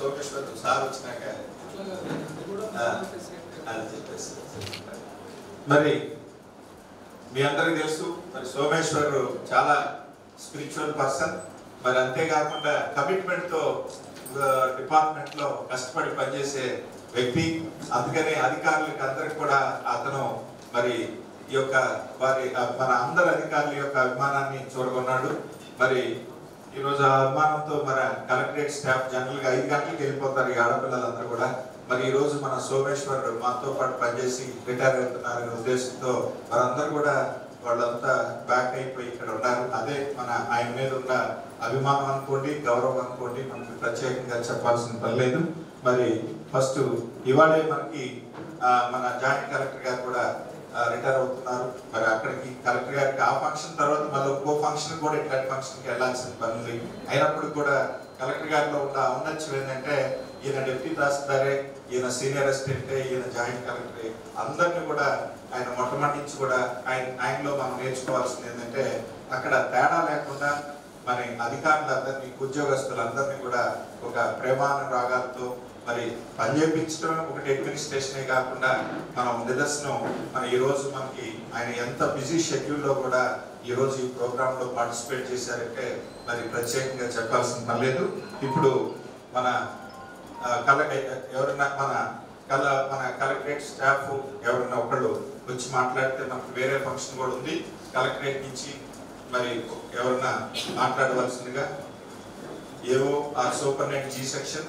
Someshwar sir వచ్చినాక అని చెప్పేసి మరి మీ అందరికీ తెలుసు మరి సోమేశ్వర్ చాలా స్పిరిచువల్ పర్సన్. మరి అంతేకాకుండా కమిట్మెంట్తో డిపార్ట్మెంట్లో కష్టపడి పనిచేసే వ్యక్తి. అందుకనే అధికారులకు అందరికి కూడా అతను మరి ఈ యొక్క వారి మన అందరి అధికారుల యొక్క అభిమానాన్ని చూరగొన్నాడు. మరి ఈరోజు ఆ అభిమానంతో మన కలెక్టరేట్ స్టాఫ్ జనరల్గా 5 గంటలకు వెళ్ళిపోతారు ఈ ఆడపిల్లలందరూ కూడా. మరి ఈ రోజు మన సోమేశ్వర్ మనతో పాటు పనిచేసి రిటైర్ అవుతున్నారనే ఉద్దేశంతో వారందరూ కూడా వాళ్ళంతా బ్యాక్ అయిపోయి ఇక్కడ ఉన్నారు. అదే మన ఆయన మీద ఉన్న అభిమానం అనుకోండి, గౌరవం అనుకోండి, మనకి ప్రత్యేకంగా చెప్పాల్సిన పని లేదు. మరి ఫస్ట్ ఇవాళే మనకి మన జాయింట్ కలెక్టర్ గారు కూడా రిటైర్ అవుతున్నారు. మరి అక్కడికి కలెక్టర్ గారికి ఆ ఫంక్షన్ తర్వాత మళ్ళీ ఇంకో ఫంక్షన్ కూడా ఇట్లాంటి ఫంక్షన్కి వెళ్ళాల్సిన పని ఉంది. అయినప్పుడు కూడా కలెక్టర్ గారిలో ఉన్న ఔన్నత్యం ఏంటంటే ఈయన డిప్యూటీ తహసీల్దారే, ఈయన సీనియర్ అసిస్టెంటే, ఈయన జాయింట్ కలెక్టరే. అందరినీ కూడా ఆయన మొట్టమొదటి నుంచి కూడా ఆయనలో మనం నేర్చుకోవాల్సింది ఏంటంటే అక్కడ తేడా లేకుండా మరి అధికారులందరినీ, ఉద్యోగస్తులందరినీ కూడా ఒక ప్రేమానురాగాలతో మరి పనిచేయించడం ఒకటి అడ్మినిస్ట్రేషనే కాకుండా మనం నిదర్శనం. మన ఈరోజు మనకి ఆయన ఎంత బిజీ షెడ్యూల్లో కూడా ఈరోజు ఈ ప్రోగ్రాంలో పార్టిసిపేట్ చేశారంటే మరి ప్రత్యేకంగా చెప్పాల్సిన పని లేదు. ఇప్పుడు మన ఎవరన్నా మన కలెక్టరేట్ స్టాఫ్ ఎవరన్నా ఒకళ్ళు వచ్చి మాట్లాడితే మనకు వేరే ఫంక్షన్ కూడా ఉంది. కలెక్టరేట్ నుంచి మరి ఎవరన్నా మాట్లాడవలసిందిగా ఏవో ఆ సూపరింటెండెంట్ జీ సెక్షన్